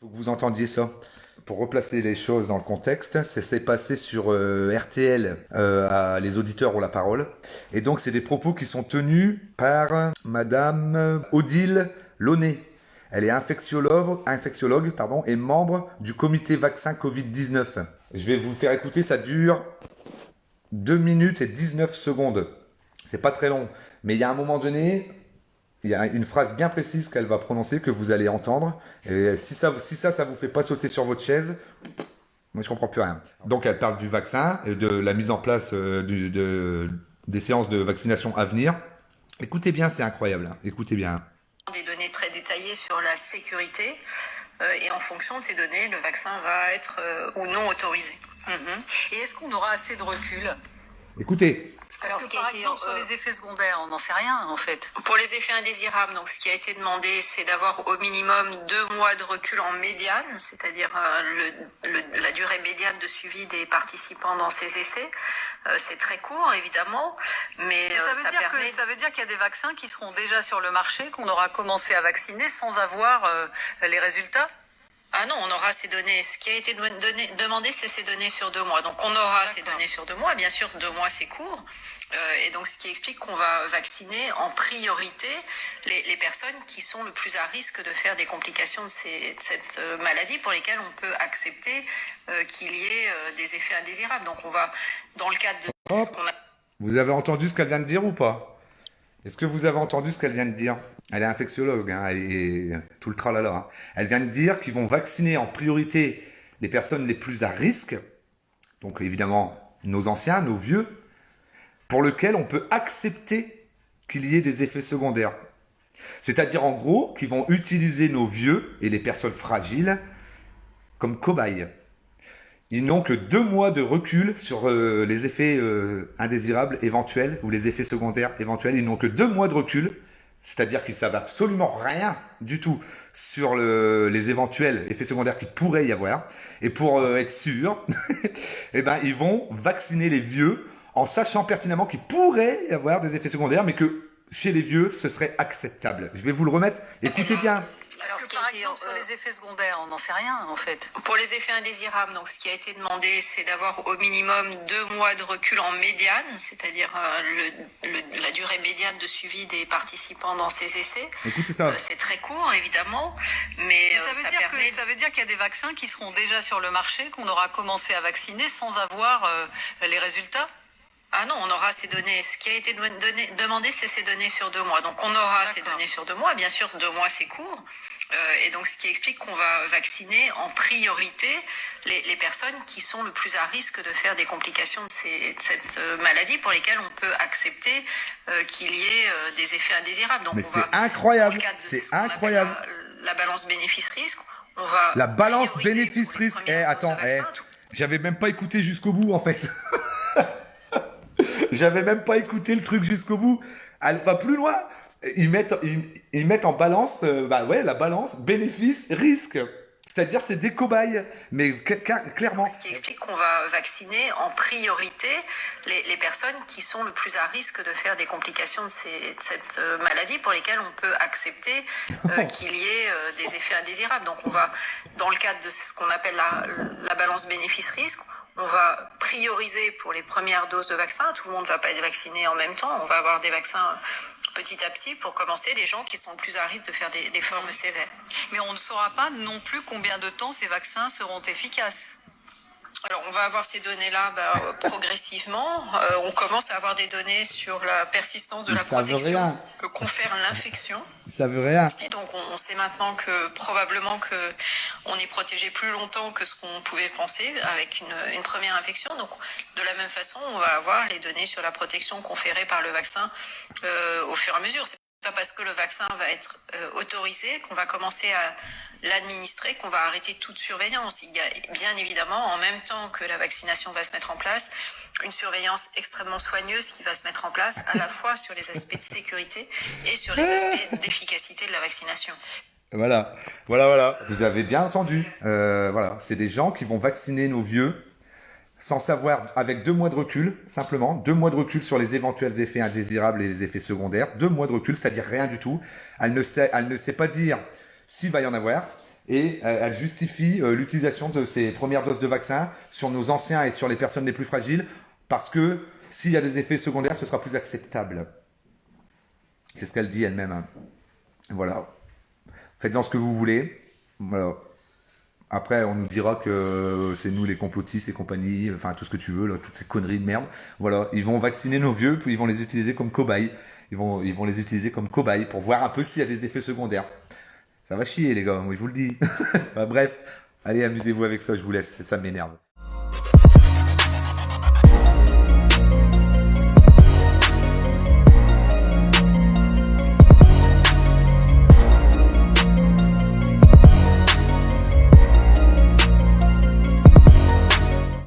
Faut que vous entendiez ça. Pour replacer les choses dans le contexte, ça s'est passé sur RTL, les auditeurs ont la parole. Et donc c'est des propos qui sont tenus par Madame Odile Launay. Elle est infectiologue pardon, et membre du comité vaccin Covid-19. Je vais vous faire écouter, ça dure 2 minutes et 19 secondes. C'est pas très long. Mais il y a un moment donné, il y a une phrase bien précise qu'elle va prononcer que vous allez entendre. Et si ça vous fait pas sauter sur votre chaise, moi je comprends plus rien. Donc elle parle du vaccin et de la mise en place des séances de vaccination à venir. Écoutez bien, c'est incroyable. Écoutez bien. Des données très détaillées sur la sécurité et en fonction de ces données, le vaccin va être ou non autorisé. Et est-ce qu'on aura assez de recul? Écoutez. Parce que par exemple, sur les effets secondaires, on n'en sait rien en fait. Pour les effets indésirables, donc ce qui a été demandé, c'est d'avoir au minimum 2 mois de recul en médiane, c'est-à-dire la durée médiane de suivi des participants dans ces essais. C'est très court, évidemment, mais ça veut dire qu'il y a des vaccins qui seront déjà sur le marché, qu'on aura commencé à vacciner sans avoir les résultats? Ah non, on aura ces données. Ce qui a été demandé, c'est ces données sur 2 mois. Donc on aura ces données sur 2 mois. Bien sûr, 2 mois, c'est court. Et donc ce qui explique qu'on va vacciner en priorité les personnes qui sont le plus à risque de faire des complications de cette maladie pour lesquelles on peut accepter qu'il y ait des effets indésirables. Donc on va, dans le cadre de ce qu'on a... Vous avez entendu ce qu'elle vient de dire ou pas? Est-ce que vous avez entendu ce qu'elle vient de dire? Elle est infectiologue, hein, et tout le tralala. Hein. Elle vient de dire qu'ils vont vacciner en priorité les personnes les plus à risque, donc évidemment nos anciens, nos vieux, pour lesquels on peut accepter qu'il y ait des effets secondaires. C'est-à-dire en gros qu'ils vont utiliser nos vieux et les personnes fragiles comme cobayes. Ils n'ont que 2 mois de recul sur les effets indésirables éventuels ou les effets secondaires éventuels. Ils n'ont que 2 mois de recul, c'est-à-dire qu'ils savent absolument rien du tout sur les éventuels effets secondaires qu'il pourrait y avoir. Et pour être sûr, eh ben, ils vont vacciner les vieux en sachant pertinemment qu'il pourrait y avoir des effets secondaires, mais que chez les vieux, ce serait acceptable. Je vais vous le remettre. Écoutez bien. Parce que par exemple, sur les effets secondaires, on n'en sait rien en fait. Pour les effets indésirables, donc ce qui a été demandé, c'est d'avoir au minimum 2 mois de recul en médiane, c'est-à-dire la durée médiane de suivi des participants dans ces essais. Écoutez ça. C'est très court, évidemment, mais ça veut dire qu'il y a des vaccins qui seront déjà sur le marché, qu'on aura commencé à vacciner sans avoir les résultats? Ah non, on aura ces données. Ce qui a été demandé, c'est ces données sur 2 mois. Donc on aura ces données sur 2 mois. Bien sûr, 2 mois, c'est court. Et donc ce qui explique qu'on va vacciner en priorité les personnes qui sont le plus à risque de faire des complications de cette maladie pour lesquelles on peut accepter qu'il y ait des effets indésirables. Donc mais c'est incroyable. C'est incroyable. La balance bénéfice-risque. On va la balance bénéfice-risque. Attends, j'avais même pas écouté jusqu'au bout en fait. J'avais même pas écouté le truc jusqu'au bout. Elle va plus loin. Ils mettent en balance, la balance bénéfice-risque. C'est-à-dire c'est des cobayes, mais clairement. Ce qui explique qu'on va vacciner en priorité les personnes qui sont le plus à risque de faire des complications de cette maladie pour lesquelles on peut accepter qu'il y ait des effets indésirables. Donc on va, dans le cadre de ce qu'on appelle la balance bénéfice-risque, on va prioriser pour les premières doses de vaccin. Tout le monde ne va pas être vacciné en même temps. On va avoir des vaccins petit à petit pour commencer les gens qui sont le plus à risque de faire des formes sévères. Mais on ne saura pas non plus combien de temps ces vaccins seront efficaces. Alors, on va avoir ces données-là progressivement. On commence à avoir des données sur la persistance de la protection que confère l'infection. Ça veut rien. Et donc, on sait maintenant que probablement on est protégé plus longtemps que ce qu'on pouvait penser avec une première infection. Donc, de la même façon, on va avoir les données sur la protection conférée par le vaccin au fur et à mesure. C'est pas parce que le vaccin va être autorisé qu'on va commencer à l'administrer, qu'on va arrêter toute surveillance. Il y a bien évidemment, en même temps que la vaccination va se mettre en place, une surveillance extrêmement soigneuse qui va se mettre en place à la fois sur les aspects de sécurité et sur les aspects d'efficacité de la vaccination. Voilà. Vous avez bien entendu. Voilà, c'est des gens qui vont vacciner nos vieux sans savoir, avec 2 mois de recul, simplement, 2 mois de recul sur les éventuels effets indésirables et les effets secondaires, 2 mois de recul, c'est-à-dire rien du tout. Elle ne sait pas dire s'il va y en avoir, et elle justifie l'utilisation de ces premières doses de vaccin sur nos anciens et sur les personnes les plus fragiles parce que s'il y a des effets secondaires, ce sera plus acceptable. C'est ce qu'elle dit elle-même, hein. Voilà. Faites-en ce que vous voulez. Voilà. Après, on nous dira que c'est nous les complotistes et compagnie, enfin tout ce que tu veux, là, toutes ces conneries de merde. Voilà, ils vont vacciner nos vieux, puis ils vont les utiliser comme cobayes. Ils vont les utiliser comme cobayes pour voir un peu s'il y a des effets secondaires. Ça va chier les gars, moi je vous le dis. Enfin, bref, allez amusez-vous avec ça, je vous laisse, ça m'énerve.